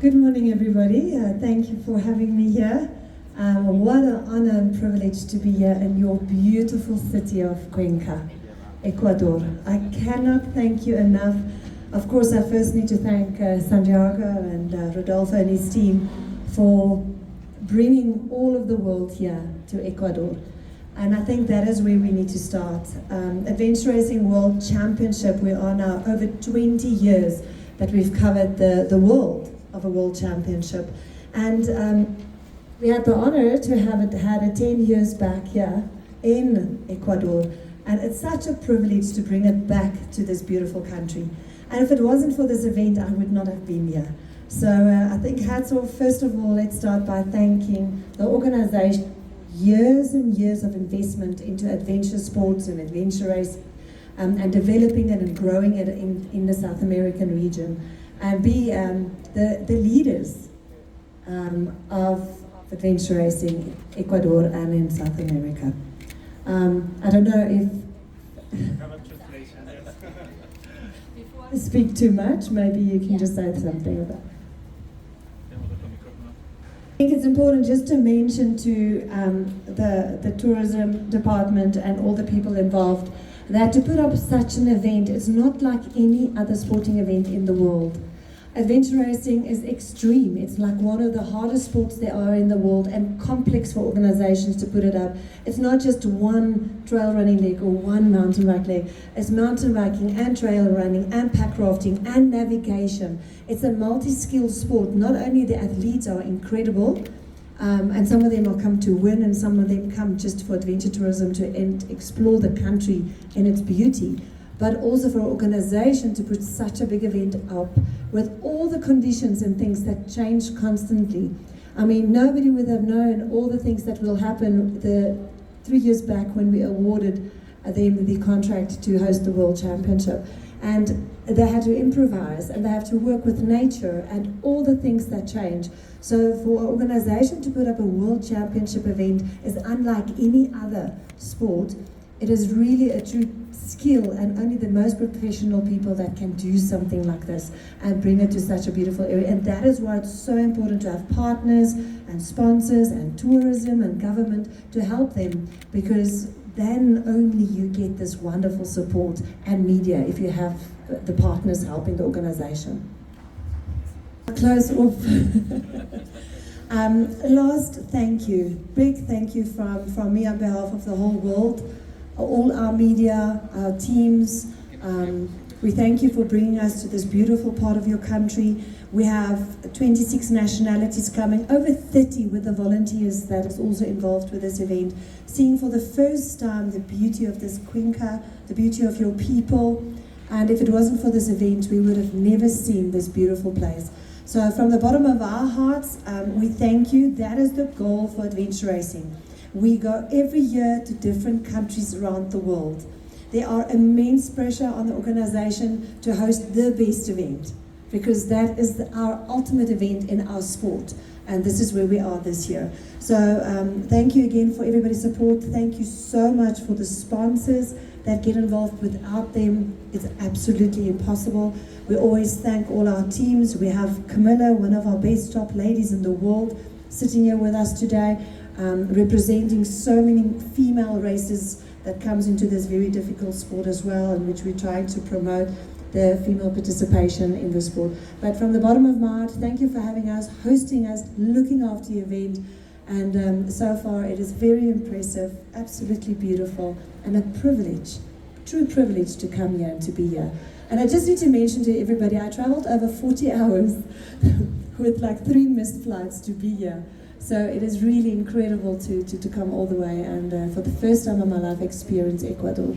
Good morning, everybody. Thank you for having me here. What an honor and privilege to be here in your beautiful city of Cuenca, Ecuador. I cannot thank you enough. Of course, I first need to thank Santiago and Rodolfo and his team for bringing all of the world here to Ecuador. And I think that is where we need to start. Adventure Racing World Championship, we are now over 20 years that we've covered the world of a World Championship. And we had the honor to have it had it 10 years back here in Ecuador. And it's such a privilege to bring it back to this beautiful country. And if it wasn't for this event, I would not have been here. So I think hats off. First of all, let's start by thanking the organization. Years and years of investment into adventure sports and adventure racing, and developing it and growing it in the South American region, and be the leaders of adventure racing in Ecuador and in South America. I don't know if before I speak too much, maybe you can just say something about it. I think it's important just to mention to the tourism department and all the people involved that to put up such an event is not like any other sporting event in the world. Adventure racing is extreme. It's like one of the hardest sports there are in the world and complex for organizations to put it up. It's not just one trail running leg or one mountain bike leg. It's mountain biking and trail running and pack rafting and navigation. It's a multi-skilled sport. Not only the athletes are incredible, and some of them will come to win and some of them come just for adventure tourism to explore the country in its beauty, but also for an organization to put such a big event up with all the conditions and things that change constantly. I mean, nobody would have known all the things that will happen 3 years back when we awarded them the contract to host the World Championship. And they had to improvise and they have to work with nature and all the things that change. So for an organization to put up a World Championship event is unlike any other sport. It is really a true skill, and only the most professional people that can do something like this and bring it to such a beautiful area. And that is why it's so important to have partners and sponsors and tourism and government to help them, because then only you get this wonderful support and media if you have the partners helping the organization. Close off. Last thank you, big thank you from me on behalf of the whole world. All our media, our teams, we thank you for bringing us to this beautiful part of your country. We have 26 nationalities coming, over 30 with the volunteers that is also involved with this event, seeing for the first time the beauty of this Cuenca, the beauty of your people. And if it wasn't for this event, we would have never seen this beautiful place. So from the bottom of our hearts, we thank you. That is the goal for adventure racing. We go every year to different countries around the world. There are immense pressure on the organization to host the best event, because that is our ultimate event in our sport. And this is where we are this year. So thank you again for everybody's support. Thank you so much for the sponsors that get involved. Without them, it's absolutely impossible. We always thank all our teams. We have Camilla, one of our best top ladies in the world, sitting here with us today. Representing so many female races that comes into this very difficult sport as well, in which we're trying to promote the female participation in the sport. But from the bottom of my heart, thank you for having us, hosting us, looking after the event, and so far it is very impressive, absolutely beautiful, and a privilege, true privilege to come here and to be here. And I just need to mention to everybody, I traveled over 40 hours with like 3 missed flights to be here. So it is really incredible to come all the way and for the first time in my life experience Ecuador.